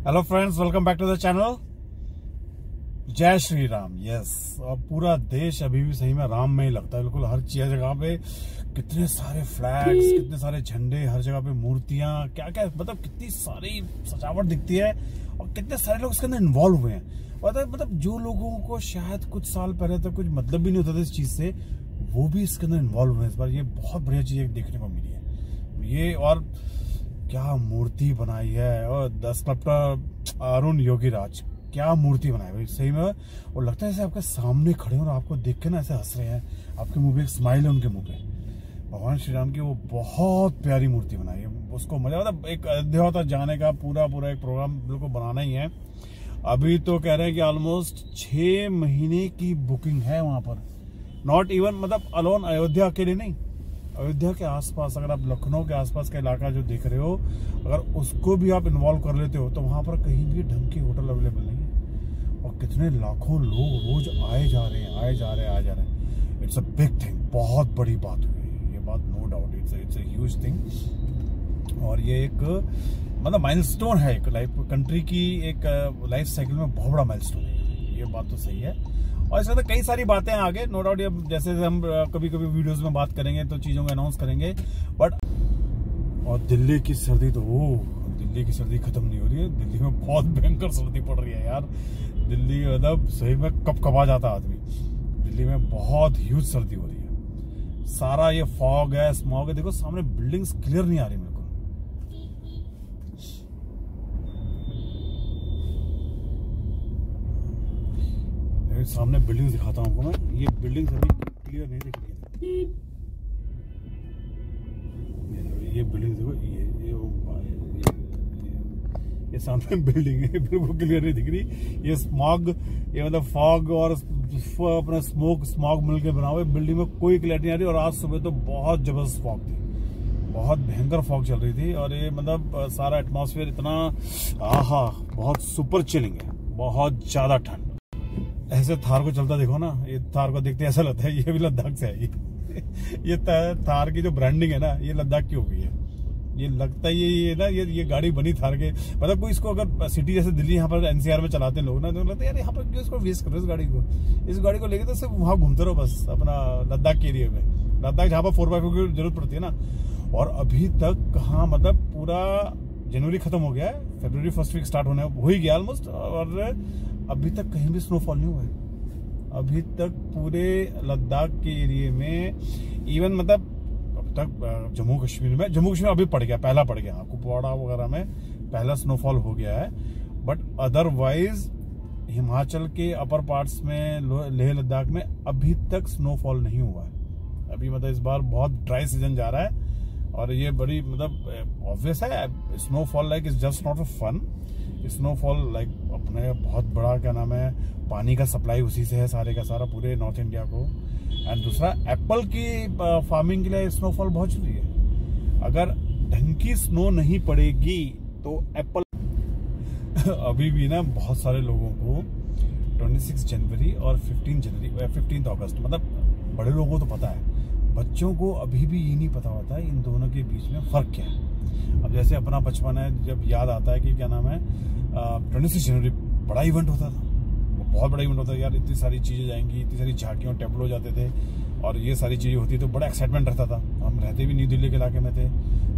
Hello friends, welcome back to the channel. जय Shri Ram. Yes, और पूरा देश अभी भी सही में राम में ही लगता है। बिल्कुल हर चीज जगह पे कितने सारे फ्लैग्स, कितने सारे झंडे, हर जगह पे मूर्तियां, क्या क्या मतलब कितनी सारी सजावट दिखती है और कितने सारे लोग इसके अंदर इन्वॉल्व हुए हैं। मतलब जो लोगों को शायद कुछ साल पहले तक कुछ मतलब भी नहीं होता था इस चीज से, वो भी इसके अंदर इन्वॉल्व हुए हैं। इस बार ये बहुत बढ़िया चीज देखने को मिली है ये। और क्या मूर्ति बनाई है, और द स्कल्पटर अरुण योगीराज, क्या मूर्ति बनाई भाई सही में। और लगता है जैसे आपके सामने खड़े हो और आपको देख के ना ऐसे हंस रहे हैं, आपके मुंह पे एक स्माइल है उनके मुंह पे। भगवान श्री राम की वो बहुत प्यारी मूर्ति बनाई है। उसको मजा, मतलब एक अयोध्या तक जाने का पूरा एक प्रोग्राम बिल्कुल बनाना ही है। अभी तो कह रहे हैं कि ऑलमोस्ट 6 महीने की बुकिंग है वहां पर। नॉट इवन मतलब अलोन अयोध्या अकेले नहीं, अयोध्या के आसपास, अगर आप लखनऊ के आसपास का इलाका जो देख रहे हो, अगर उसको भी आप इन्वॉल्व कर लेते हो तो वहां पर कहीं भी ढंग की होटल अवेलेबल नहीं है। और कितने लाखों लोग रोज आए जा रहे हैं। इट्स अ बिग थिंग, बहुत बड़ी बात हुई ये बात, no doubt. It's a huge thing. और ये एक मतलब माइलस्टोन है, एक लाइफ कंट्री की एक लाइफ साइकिल में बहुत बड़ा माइलस्टोन है। ये बात तो सही है। और इसमें तो कई सारी बातें आगे, नो डाउट। ये जैसे हम कभी कभी वीडियोस में बात करेंगे तो चीजों को अनाउंस करेंगे। बट और दिल्ली की सर्दी तो दिल्ली की सर्दी खत्म नहीं हो रही है। दिल्ली में बहुत भयंकर सर्दी पड़ रही है यार। दिल्ली मतलब सही में कपकपा जाता आदमी। दिल्ली में बहुत ह्यूज सर्दी हो रही है। सारा ये फॉग है, स्मॉग है। देखो सामने बिल्डिंग्स क्लियर नहीं आ रही मेरे को। सामने बिल्डिंग दिखाता हूँ आपको मैं। ये बिल्डिंग अभी क्लियर नहीं दिख रही है। ये बिल्डिंग देखो, ये सामने बिल्डिंग है, बिल्कुल क्लियर नहीं दिख रही। ये स्मॉग, ये मतलब फॉग और अपना स्मॉग मिलकर बना हुआ है। बिल्डिंग में कोई क्लियरिटी नहीं आ रही। और आज सुबह तो बहुत जबरदस्त फॉग थी, बहुत भयंकर फॉग चल रही थी। और ये मतलब सारा एटमॉस्फेयर इतना बहुत सुपर चिलिंग है, बहुत ज्यादा ठंड। ऐसे थार को चलता देखो ना, ये थार को देखते ऐसा लगता है ये भी लद्दाख से है। ये थार की जो ब्रांडिंग है ना, ये लद्दाख की हो गई है। ये लगता है ये ना, ये गाड़ी बनी थार के, मतलब कोई इसको अगर सिटी जैसे दिल्ली यहाँ पर एनसीआर में चलाते हैं लोग ना, तो लगता है यार यहाँ पर क्यों इसको वेस्ट कर रहे हो इस गाड़ी को लेके, तो सिर्फ वहां घूमते रहो बस अपना लद्दाख के एरिया में। लद्दाख जहाँ पर 4x4 की जरूरत पड़ती है ना। और अभी तक कहाँ, मतलब पूरा जनवरी खत्म हो गया है, फरवरी फर्स्ट वीक स्टार्ट होने हो ही गया ऑलमोस्ट। और अभी तक कहीं भी स्नोफॉल नहीं हुआ है। अभी तक पूरे लद्दाख के एरिया में, इवन मतलब अब तक जम्मू कश्मीर अभी पड़ गया, पहला पड़ गया। कुपवाड़ा वगैरह में पहला स्नोफॉल हो गया है। बट अदरवाइज हिमाचल के अपर पार्ट्स में, लेह लद्दाख में अभी तक स्नोफॉल नहीं हुआ है। अभी मतलब इस बार बहुत ड्राई सीजन जा रहा है। और ये बड़ी मतलब ऑब्वियस है, snowfall like is just not a fun. Snowfall like अपने बहुत बड़ा क्या नाम है, पानी का सप्लाई उसी से है सारे का सारा पूरे नॉर्थ इंडिया को। एंड दूसरा, एप्पल की फार्मिंग के लिए स्नोफॉल बहुत जरूरी है। अगर ढंग की स्नो नहीं पड़ेगी तो एप्पल अभी भी ना बहुत सारे लोगों को 26 जनवरी और 15 अगस्त, मतलब बड़े लोगों को तो पता है, बच्चों को अभी भी ये नहीं पता होता है इन दोनों के बीच में फर्क क्या है। अब जैसे अपना बचपन है, जब याद आता है कि क्या नाम है 26 जनवरी बड़ा इवेंट होता था, बहुत बड़ा इवेंट होता था यार। इतनी सारी चीजें जाएंगी, इतनी सारी झांकियां, टेबल हो जाते थे और ये सारी चीजें होती तो बड़ा एक्साइटमेंट रहता था। हम रहते भी न्यू दिल्ली के इलाके में थे,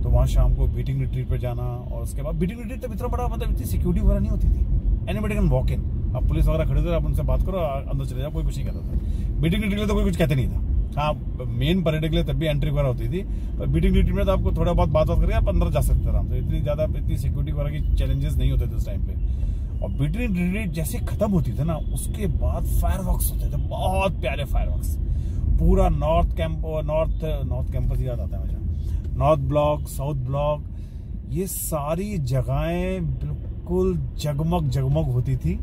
तो वहाँ शाम को बीटिंग रिट्रीट पे जाना। और उसके बाद बीटिंग रिट्रीट तब इतना बड़ा, मतलब इतनी सिक्योरिटी वगैरह नहीं होती थी। Anybody can walk in. अब पुलिस वगैरह खड़े थे, आप उनसे बात करो, अंदर चले जाओ, कोई कुछ नहीं कहता था। बीटिंग रिट्रीट तो कोई कुछ कहते नहीं था। हाँ, मेन परेड के लिए तब भी एंट्री वगैरह होती थी, पर बीटिंग रिट्रीट में तो आपको थोड़ा बहुत बात करके आप अंदर जा सकते थे आराम से। इतनी सिक्योरिटी वगैरह की चैलेंजेस नहीं होते थे उस टाइम पे। और बीटिंग रिट्रीट जैसे खत्म होती थी ना, उसके बाद फायरवर्क्स होते थे, बहुत प्यारे फायरवर्क्स। पूरा नॉर्थ कैंपस याद आता है मुझे, नॉर्थ ब्लॉक, साउथ ब्लॉक, ये सारी जगहें बिल्कुल जगमग होती थी।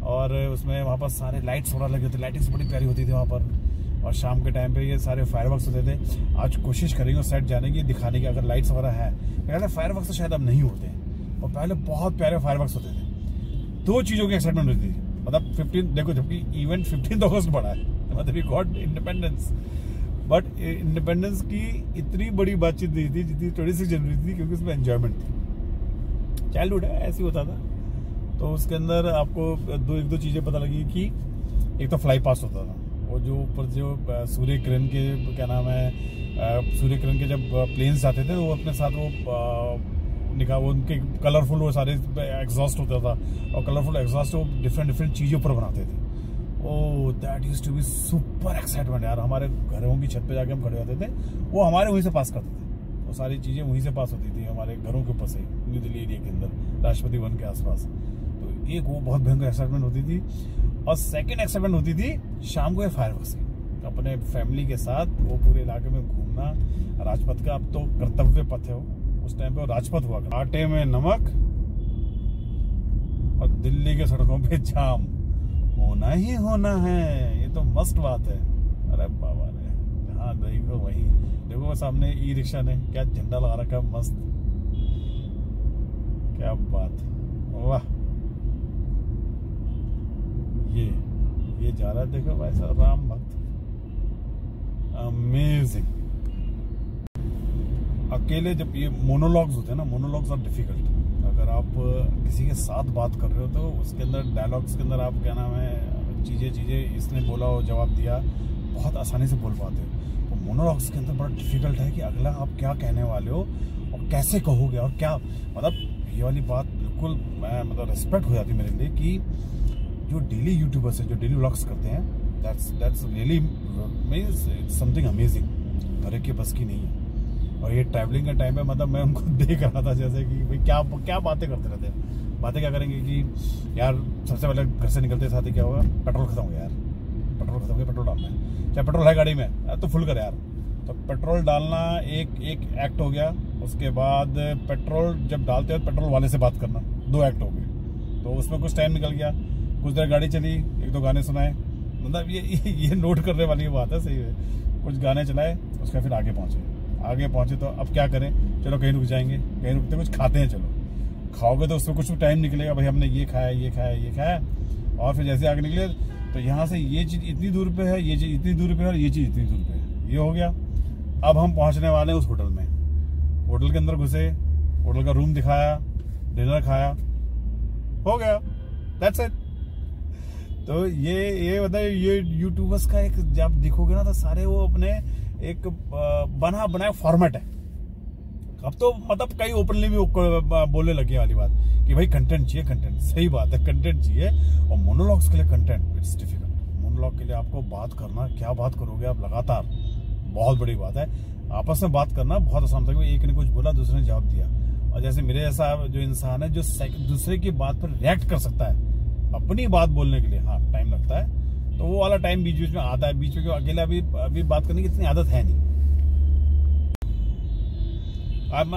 और उसमें वहाँ पर सारे लाइट्स वगैरह लगे थे, लाइटिंग्स बड़ी प्यारी होती थी वहाँ पर। और शाम के टाइम पे ये सारे फायरवर्क्स होते थे। आज कोशिश करेंगे उस साइड जाने की, दिखाने की, अगर लाइट्स वगैरह है। पहले फायरवर्क्स तो शायद अब नहीं होते, और पहले बहुत प्यारे फायरवर्क्स होते थे। दो चीजों की एक्साइटमेंट होती थी, मतलब 15 देखो, जबकि इवेंट 15 अगस्त पड़ा है, मतलब we got independence. But independence की इतनी बड़ी बातचीत नहीं थी जितनी 26 जनवरी थी, क्योंकि उसमें एंजॉयमेंट थी। चाइल्डहुड है, ऐसे होता था। तो उसके अंदर आपको एक दो चीजें पता लगी कि एक तो फ्लाई पास होता था, वो जो ऊपर जो सूर्य किरण के क्या नाम है, सूर्य किरण के जब प्लेन्स आते थे वो अपने साथ वो उनके कलरफुल वो सारे एग्जॉस्ट होता था, और कलरफुल एग्जॉस्ट वो डिफरेंट चीजों पर बनाते थे। Oh that used to be super excitement यार। हमारे घरों की छत पे जाके हम खड़े होते थे, वो हमारे वहीं से पास करते थे, वो सारी चीजें वहीं से पास होती थी हमारे घरों के ऊपर से, न्यू दिल्ली एरिया के अंदर, राष्ट्रपति वन के आसपास। तो एक वो बहुत भयंकर एक्साइटमेंट होती थी। और सेकेंड एक्साइटमेंट होती थी शाम को फायरवर्क्स की, अपने फैमिली के साथ वो पूरे इलाके में घूमना। राजपथ का अब तो कर्तव्य पथ है, उस टाइम पे राजपथ हुआ, आटे में नमक और दिल्ली के सड़कों पे जाम होना ही होना है। ये तो मस्त बात है। अरे बाबा रे, हाँ देखो वही देखो सामने ई रिक्शा ने क्या झंडा लगा रखा, मस्त, क्या बात, वाह। ये जा रहा है, देखो भाई साहब, राम भक्त, अमेजिंग। अकेले जब ये मोनोलॉग्स होते हैं ना, मोनोलॉग्स आर डिफिकल्ट। अगर आप किसी के साथ बात कर रहे हो तो उसके अंदर डायलॉग्स के अंदर आप क्या नाम है, चीजें इसने बोला और जवाब दिया, बहुत आसानी से बोल पाते हो। तो मोनोलॉग्स के अंदर बड़ा डिफिकल्ट है कि अगला आप क्या कहने वाले हो और कैसे कहोगे, और क्या मतलब ये वाली बात बिल्कुल मतलब रिस्पेक्ट हो जाती है मेरे लिए कि जो डेली यूट्यूबर्स हैं, जो डेली व्लॉग्स करते हैं, that's really means it's something amazing, घर के बस की नहीं है। और ये ट्रैवलिंग के टाइम पे मतलब मैं उनको देख रहा था जैसे कि भाई क्या बातें करते रहते हैं। बातें क्या करेंगे कि यार सबसे पहले घर से निकलते साथ ही क्या होगा, पेट्रोल खत्म हो गया यार, पेट्रोल खत्म हो गया, पेट्रोल डालना है, चाहे पेट्रोल है गाड़ी में तो फुल कर यार। तो पेट्रोल डालना एक एक्ट हो गया। उसके बाद पेट्रोल जब डालते हो पेट्रोल वाले से बात करना, 2 एक्ट हो गए। तो उसमें कुछ टाइम निकल गया, कुछ देर गाड़ी चली, 1-2 गाने सुनाए, मतलब ये नोट करने वाली बात है, सही है। कुछ गाने चलाए, उसका फिर आगे पहुंचे तो अब क्या करें, चलो कहीं रुक जाएंगे, कहीं रुकते कुछ खाते हैं, चलो खाओगे तो उसमें कुछ टाइम निकलेगा, भाई हमने ये खाया। और फिर जैसे आगे निकले तो यहाँ से ये चीज इतनी दूर पे है, ये चीज इतनी दूर पे है, और ये चीज इतनी दूर पे है, ये हो गया। अब हम पहुंचने वाले हैं उस होटल में, होटल के अंदर घुसे, होटल का रूम दिखाया, डिनर खाया, हो गया, दैट्स इट। तो ये मतलब ये यूट्यूबर्स का एक जब देखोगे ना तो सारे वो अपने एक बना बनाया फॉर्मेट है। अब तो मतलब कई ओपनली भी बोलने लगे वाली बात कि भाई कंटेंट चाहिए, कंटेंट, सही बात है, कंटेंट चाहिए। और मोनोलॉग्स के लिए कंटेंट इट्स डिफिकल्ट। मोनोलॉग के लिए आपको बात करना, क्या बात करोगे आप लगातार, बहुत बड़ी बात है। आपस में बात करना बहुत आसान था, एक ने कुछ बोला, दूसरे ने जवाब दिया। और जैसे मेरे जैसा जो इंसान है जो दूसरे की बात पर रिएक्ट कर सकता है, अपनी बात बोलने के लिए हाँ टाइम लगता है, तो वो वाला टाइम बीच में आता है। बीच में अकेला अभी बात करने की इतनी आदत है नहीं।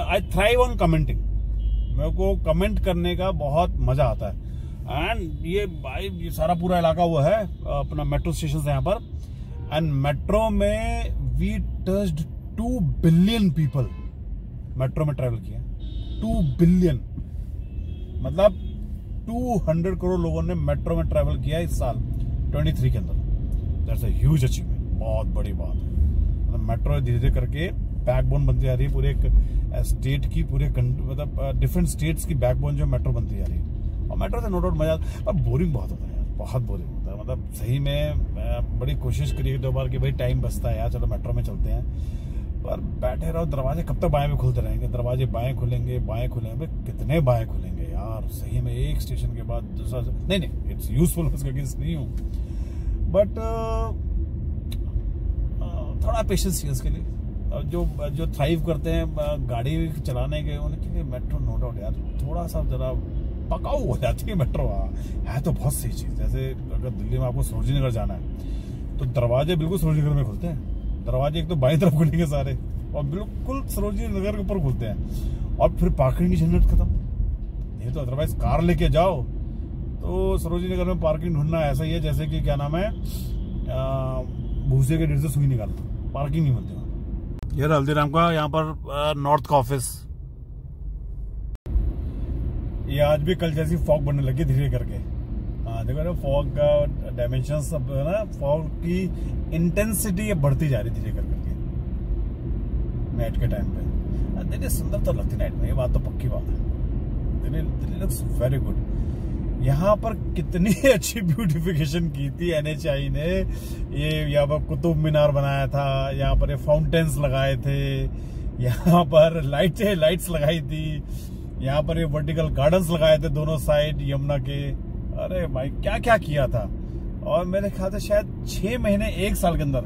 आई थ्राइव ऑन कमेंटिंग, मेरे को कमेंट करने का बहुत मजा आता है। एंड ये सारा पूरा इलाका हुआ है अपना मेट्रो स्टेशन है यहाँ पर। एंड मेट्रो में we touched 2 billion people metro में ट्रेवल किया। 2 बिलियन मतलब 200 करोड़ लोगों ने मेट्रो में ट्रेवल किया इस साल 23 के अंदर। दैट्स अ ह्यूज अचीवमेंट, बहुत बड़ी बात है। मतलब मेट्रो धीरे धीरे करके बैकबोन बनती जा रही है पूरे एक स्टेट की, पूरे मतलब डिफरेंट स्टेट्स की बैकबोन जो मेट्रो बनती जा रही है। और मेट्रो से नो डाउट मजा, पर बोरिंग बहुत होता है यार, बहुत बोरिंग होता है। मतलब सही में बड़ी कोशिश करी 2 बार कि भाई टाइम बचता है यार, चलो मेट्रो में चलते हैं, पर बैठे रहो, दरवाजे कब तक बाएं में खुलते रहेंगे, दरवाजे बाएं खुलेंगे, कितने बाएं खुलेंगे यार। सही में एक स्टेशन के बाद दूसरा, नहीं इट्स यूजफुल, उसका अगेंस्ट नहीं हूँ, बट थोड़ा पेशेंस चाहिए उसके लिए। जो थ्राइव करते हैं गाड़ी चलाने के, उनके लिए मेट्रो नो डाउट यार थोड़ा सा जरा पकाऊ हो जाती है मेट्रो। है तो बहुत सही चीज। जैसे अगर दिल्ली में आपको सरोजिनी नगर जाना है तो दरवाजे बिल्कुल सरोजिनी नगर में खुलते हैं। दरवाजे एक तो बाईं तरफ खुलेंगे सारे और बिल्कुल सरोजिनी नगर के ऊपर खुलते हैं, और फिर पार्किंग की झंझट खत्म। नहीं तो अदरवाइज कार लेके जाओ तो सरोजिनी नगर में पार्किंग ढूंढना ऐसा ही है जैसे कि क्या नाम है, भूसे के ढेर से सुई निकालना, पार्किंग नहीं मिलती। ये हल्दीराम का यहाँ पर नॉर्थ का ऑफिस। ये आज भी कल जैसी फॉग बनने लगी धीरे करके। हाँ देखो ना, फॉग का डायमेंशन सब है ना, फॉग की इंटेंसिटी बढ़ती जा रही धीरे करके नाइट के टाइम पे। दिल्ली सुंदर तो लगती नाइट में, ये बात तो पक्की बात है। Delhi looks very good. यहाँ पर कितनी अच्छी ब्यूटिफिकेशन की थी NHAI ने। ये यहाँ पर कुतुब मीनार बनाया था, यहाँ पर ये फाउंटेन्स लगाए थे, यहाँ पर लाइट्स लगाई थी, यहाँ पर ये वर्टिकल गार्डन्स लगाए थे दोनों साइड यमुना के। अरे भाई क्या क्या किया था। और मेरे ख्याल से शायद 6 महीने 1 साल के अंदर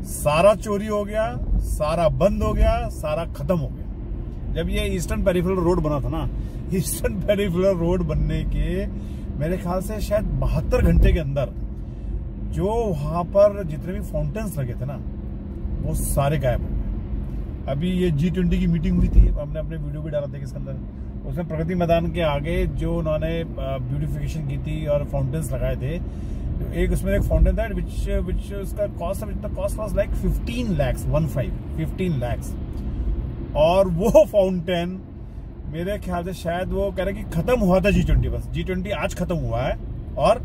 सारा चोरी हो गया, सारा बंद हो गया, सारा खत्म हो गया। जब ये ईस्टर्न पेरिफेरल रोड बना था ना, ईस्टर्न पेरिफेरल रोड बनने के मेरे ख्याल से शायद 72 घंटे के अंदर जो वहां पर जितने भी फाउंटेन्स लगे थे ना वो सारे गायब हो गए। अभी ये G20 की मीटिंग हुई थी, हमने अपने वीडियो भी डाला था इसके अंदर। उसमें प्रगति मैदान के आगे जो उन्होंने ब्यूटिफिकेशन की थी और फाउंटेन्स लगाए थे, तो एक उसमें एक फाउंटेन था विच उसका कॉस्ट वाज लाइक 15 lakhs। और वो फाउंटेन मेरे ख्याल से शायद वो कह रहे कि खत्म हुआ था G20, बस G20 आज खत्म हुआ है और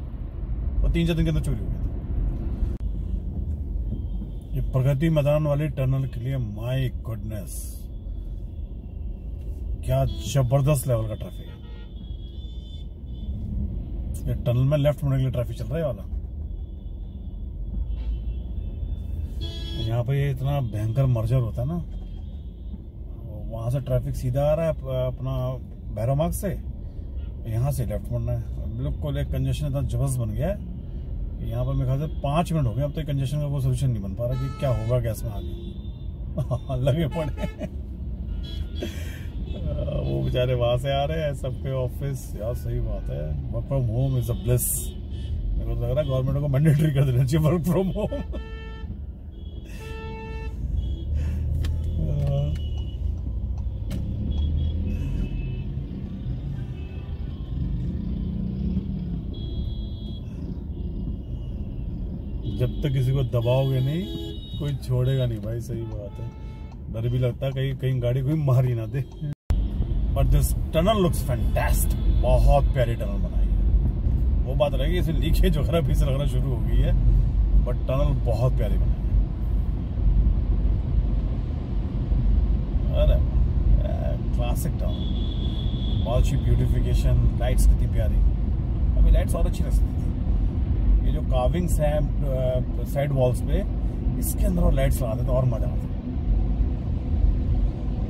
वो 3-4 दिन के अंदर चोरी हो गया था। ये प्रगति मैदान वाली टनल के लिए माय गुडनेस क्या जबरदस्त लेवल का ट्रैफिक है। ये टनल में लेफ्ट मुड़ने के लिए ट्रैफिक चल रहा है वाला। यहाँ पे ये इतना भयंकर मर्जर होता है ना, वहां से ट्रैफिक सीधा आ रहा है अपना भैरव मार्ग से, यहाँ से लेफ्ट मुड़ना है। बिल्कुल एक कंजेशन इतना जबरदस्त बन गया है यहाँ पर। मेरे ख्याल से 5 मिनट हो गए, अब तो कंजेशन का कोई सोल्यूशन नहीं बन पा रहा कि क्या होगा गैस में आगे। लगे पड़े वो बेचारे वहां से आ रहे हैं, सबके ऑफिस। यार सही बात है, work from home is a bliss. मेरे को लग रहा है गवर्नमेंट को मैंडेटरी कर देना चाहिए वर्क फ्रॉम होम। जब तक किसी को दबाओगे नहीं कोई छोड़ेगा नहीं भाई। सही बात है, डर भी लगता है कहीं गाड़ी कोई मार ही ना दे। But this tunnel looks fantastic, बहुत प्यारी टनल बनाई है। वो बात रहेगी इसमें लीकेज वगैरह भी से लगना शुरू हो गई है, बट टनल बहुत प्यारी बनाई है। अरे क्लासिक टनल, बहुत अच्छी ब्यूटिफिकेशन, लाइट्स कितनी प्यारी। अभी लाइट्स और अच्छी लग सकती थी। ये जो कार्विंग्स हैं साइड वॉल्स पे, इसके अंदर और लाइट्स लगाते तो और मजा आता।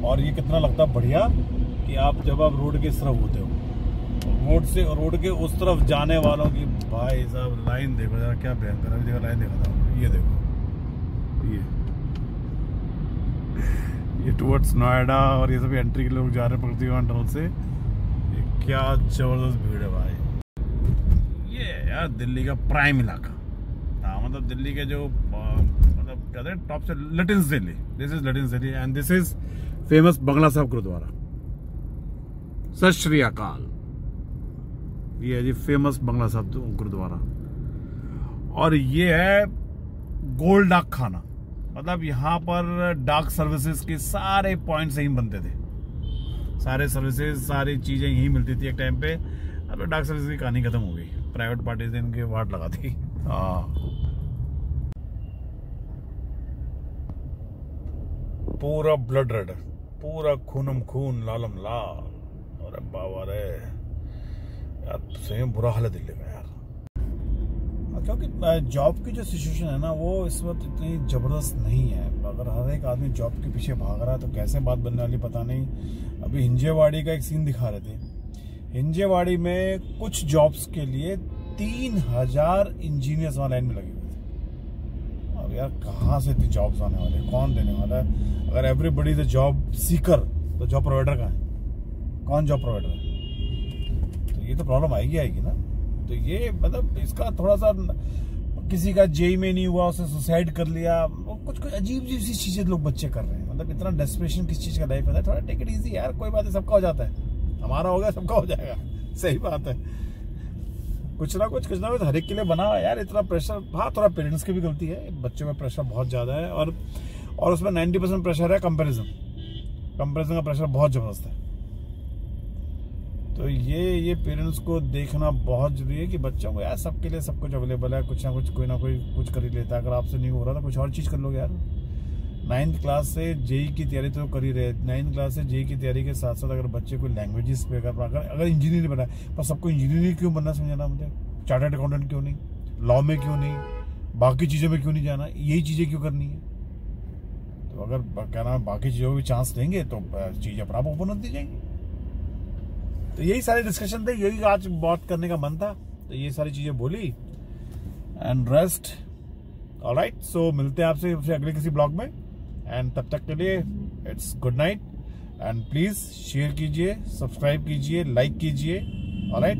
और ये कितना लगता है बढ़िया कि जब आप रोड के इस तरफ होते हो, रोड के उस तरफ जाने वालों की भाई साहब लाइन देखो जरा, क्या भयंकर। अभी देखो लाइन देखा था, ये देखो ये टुवर्ड्स नोएडा और ये सभी एंट्री के लोग जा रहे हैं प्रगति टनल से। ये क्या जबरदस्त भीड़ है भाई। ये यार दिल्ली का प्राइम इलाका। हाँ मतलब दिल्ली के जो मतलब कहते हैं टॉप से Lutyens Delhi. This is Lutyens Delhi and this is famous Bangla Sahib Gurudwara. सत श्री अकाल। ये है जी फेमस बंगला साहब गुरुद्वारा। और ये है गोल्ड डाक खाना, मतलब यहाँ पर डाक सर्विसेज के सारे पॉइंट्स यहीं बनते थे। सारे सर्विसेज, सारी चीजें यहीं मिलती थी एक टाइम पे। अब डाक सर्विसेज की कहानी खत्म हो गई, प्राइवेट पार्टीज ने इनके वाट लगा दी। पूरा ब्लड रेड, पूरा खूनम खून लालम लाल। अरे बाबा रे यार, सही बुरा हाल है दिल्ली में यार। क्योंकि जॉब की जो सिचुएशन है ना वो इस वक्त इतनी जबरदस्त नहीं है। अगर हर एक आदमी जॉब के पीछे भाग रहा है तो कैसे बात बनने वाली पता नहीं। अभी हिंजेवाड़ी का एक सीन दिखा रहे थे। हिंजेवाड़ी में कुछ जॉब्स के लिए 3000 इंजीनियर्स वहां लाइन में लगे हुए थे। अब यार कहाँ से इतनी जॉब्स आने वाले, कौन देने वाला है? अगर everybody is a job seeker तो जॉब प्रोवाइडर कहाँ है? कौन जॉब प्रोवाइडर है? तो ये तो प्रॉब्लम आएगी ना। तो ये मतलब इसका थोड़ा सा, किसी का जेई में नहीं हुआ उसने सुसाइड कर लिया, कुछ अजीब सी चीजें लोग बच्चे कर रहे हैं। मतलब इतना डेस्परेशन किस चीज का लाइफ है। थोड़ा टेक इट इजी यार, कोई बात नहीं, सबका हो जाता है। हमारा हो गया, सबका हो जाएगा। सही बात है। कुछ ना कुछ हर एक के लिए बना यार। इतना प्रेशर, हाँ थोड़ा पेरेंट्स की भी गलती है, बच्चों में प्रेशर बहुत ज्यादा है। और उसमें 90% प्रेशर है कंपैरिजन का प्रेशर बहुत जबरदस्त है। तो ये पेरेंट्स को देखना बहुत जरूरी है कि बच्चों को यार सबके लिए सब कुछ अवेलेबल है। कुछ ना कुछ कोई ना कोई कुछ कर ही लेता है। अगर आपसे नहीं हो रहा तो कुछ और चीज कर लो यार। 9th क्लास से जेई की तैयारी तो कर ही रहे, 9th क्लास से जेई की तैयारी के साथ साथ अगर बच्चे को लैंग्वेजेस पे अगर इंजीनियर बना है, पर सबको इंजीनियरिंग क्यों बनना समझाना मुझे, चार्टर्ड अकाउंटेंट क्यों नहीं, लॉ में क्यों नहीं, बाकी चीजों में क्यों नहीं जाना, यही चीजें क्यों करनी है। तो अगर क्या नाम बाकी चीजों में भी चांस देंगे तो चीजें अपने आप ओपन होती जाएंगी। तो यही सारे डिस्कशन थे, यही आज बात करने का मन था, तो ये सारी चीजें बोली एंड रेस्ट। ऑलराइट, सो मिलते हैं आपसे अगले किसी ब्लॉग में, एंड तब तक के लिए it's good night, and please share कीजिए, सब्सक्राइब कीजिए, लाइक कीजिए। ऑलराइट।